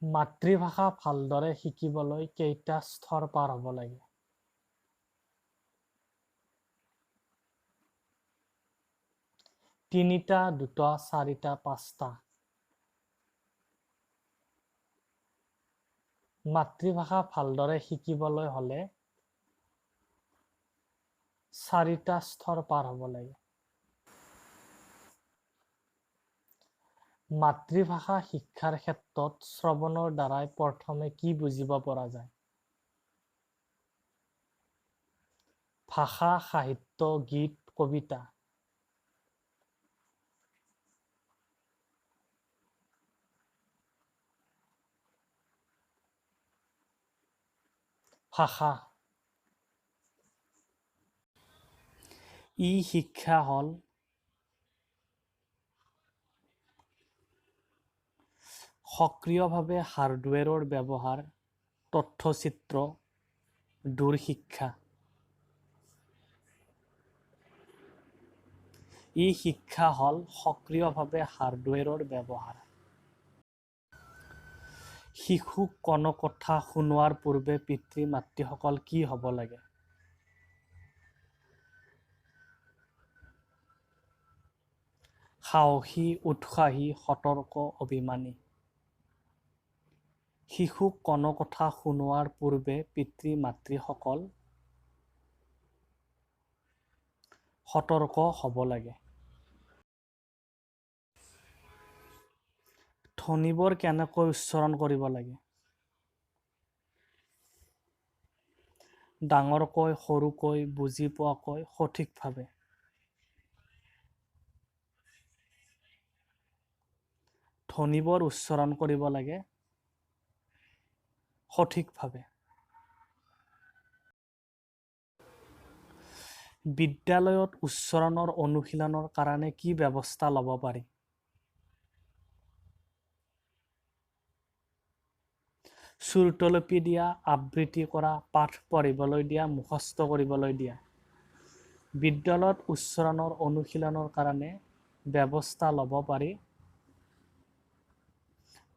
মাতৃভাষা ভালদৰে শিকিবলৈ কেইটা স্তৰ পাৰ হ'ব লাগে? তিনিটা, দুটা, চাৰিটা, পাঁচটা। মাতৃভাষা ভালদৰে শিকিবলৈ হ'লে চাৰিটা স্তৰ পাৰ হ'ব লাগে। মাতৃভাষা শিক্ষাৰ ক্ষেত্ৰত শ্ৰৱণৰ দ্বাৰাই প্ৰথমে কি বুজিব পৰা যায়? ভাষা, সাহিত্য, গীত, কবিতা। ভাষা। শিক্ষা হ'ল সক্ৰিয়ভাৱে হাৰ্ডৱেৰৰ ব্যৱহাৰ, তথ্যচিত্ৰ, দূৰশিক্ষা। শিক্ষা হ'ল সক্ৰিয়ভাৱে হাৰ্ডৱেৰৰ ব্যৱহাৰ। শিশুক কোনো কথা শুনোৱাৰ পূৰ্বে পিতৃ-মাতৃসকল কি হ'ব লাগে? সাহসী, উৎসাহী, সতৰ্ক, অভিমানী। শিশুক কোনো কথা শুনোৱাৰ পূৰ্বে পিতৃ-মাতৃসকল সতৰ্ক হ'ব লাগে। ধ্বনিবোৰ কেনেকৈ উচ্চাৰণ কৰিব লাগে? ডাঙৰকৈ, সৰুকৈ, বুজি পোৱাকৈ, সঠিকভাৱে। ধ্বনিবোৰ উচ্চাৰণ কৰিব লাগে সঠিকভাৱে। বিদ্যালয়ত উচ্চাৰণৰ অনুশীলনৰ কাৰণে কি ব্যৱস্থা ল'ব পাৰি? শ্ৰুতলিপি দিয়া, আবৃত্তি কৰা, পাঠ পঢ়িবলৈ দিয়া, মুখস্থ কৰিবলৈ দিয়া। বিদ্যালয়ত উচ্চাৰণৰ অনুশীলনৰ কাৰণে ব্যৱস্থা ল'ব পাৰি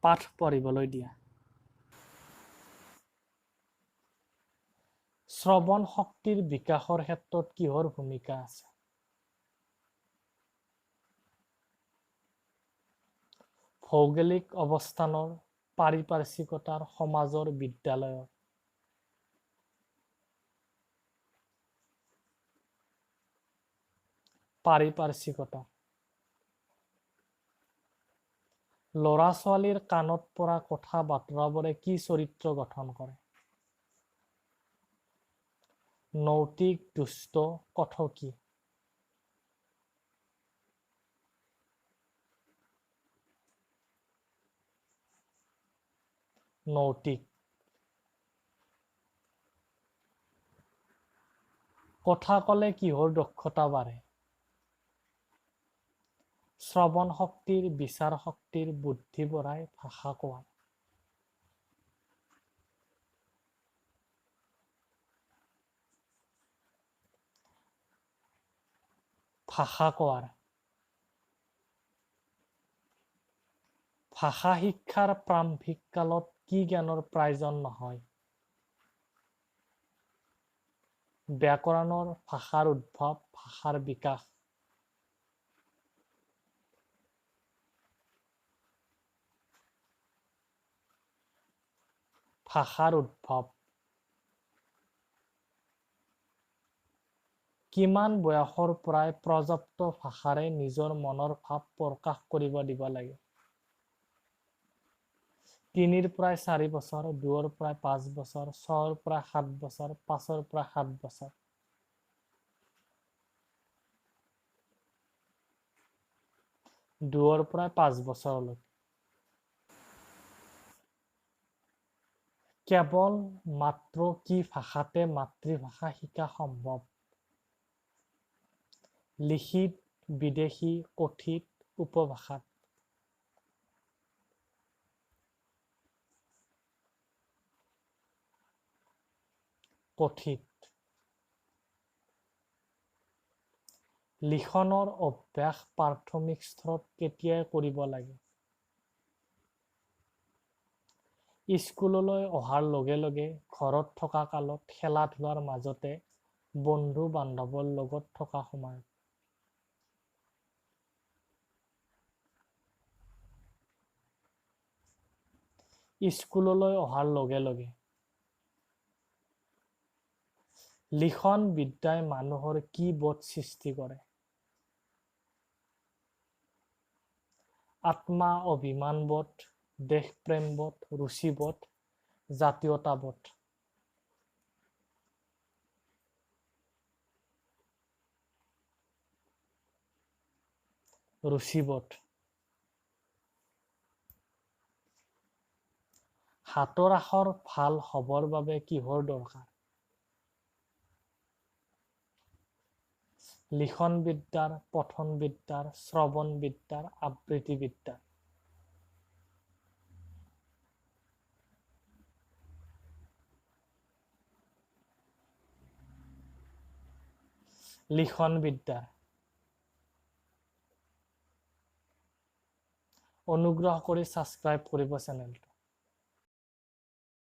পাঠ পঢ়িবলৈ দিয়া। শ্ৰৱণ শক্তিৰ বিকাশৰ ক্ষেত্ৰত কিহৰ ভূমিকা আছে? ভৌগোলিক অৱস্থানৰ, পাৰিপাৰ্শ্বিকতাৰ, সমাজৰ, বিদ্যালয়ৰ। পাৰিপাৰ্শ্বিকতা। ল'ৰা-ছোৱালীৰ কাণত পৰা কথা-বতৰাবোৰে কি চৰিত্ৰ গঠন কৰে? নৈতিক, দুষ্ট, কথকি। নৈতিক। কথা ক'লে কিহৰ দক্ষতা বাঢ়ে? শ্ৰৱণ শক্তিৰ, বিচাৰ শক্তিৰ, বুদ্ধি বঢ়াই, ভাষা কোৱাৰ। ভাষা কোৱাৰ। ভাষা শিক্ষাৰ প্ৰাৰম্ভিক কালত কি জ্ঞানৰ প্ৰয়োজন নহয়? ব্যাকৰণৰ, ভাষাৰ উদ্ভৱ, ভাষাৰ বিকাশ। ভাষাৰ উদ্ভৱ। কিমান বয়সৰ পৰাই পৰ্যাপ্ত ভাষাৰে নিজৰ মনৰ ভাৱ প্ৰকাশ কৰিব দিব লাগে? 3ৰ পৰা 4 বছৰ, 2ৰ পৰা 5 বছৰ, 6ৰ পৰা 7 বছৰ, 5ৰ পৰা 7 বছৰ। 2ৰ পৰা 5 বছৰলৈকে। কেৱল মাত্ৰ কি ভাষাতে মাতৃভাষা শিকা সম্ভৱ? লিখিত, বিদেশী, কথিত, উপভাষাত। কথিত। লিখনৰ অভ্যাস প্ৰাথমিক স্তৰত কেতিয়া কৰিব লাগে? স্কুললৈ অহাৰ লগে লগে ঘৰত থকা কালত খেলা ধূলাৰ মাজতে বন্ধু বান্ধৱৰ লগত থকা সময়ত স্কুললৈ অহাৰ লগে লগে লিখন বিদ্যাই মানুহৰ কি বোধ সৃষ্টি কৰে? আত্মা অভিমানবোধ, দেশপ্ৰেমবোধ, ৰুচিবোধ, জাতীয়তাবোধ। ৰুচিবোধ। হাতৰ আখৰ ভাল হবৰ বাবে কিহৰ দৰকাৰ? লিখন বিদ্যাৰ, পঠন বিদ্যাৰ, শ্ৰৱণ বিদ্যাৰ, আবৃত্তি বিদ্যাৰ। লিখন বিদ্যাৰ। অনুগ্ৰহ কৰি ছাবস্ক্ৰাইব কৰিব চেনেলটো।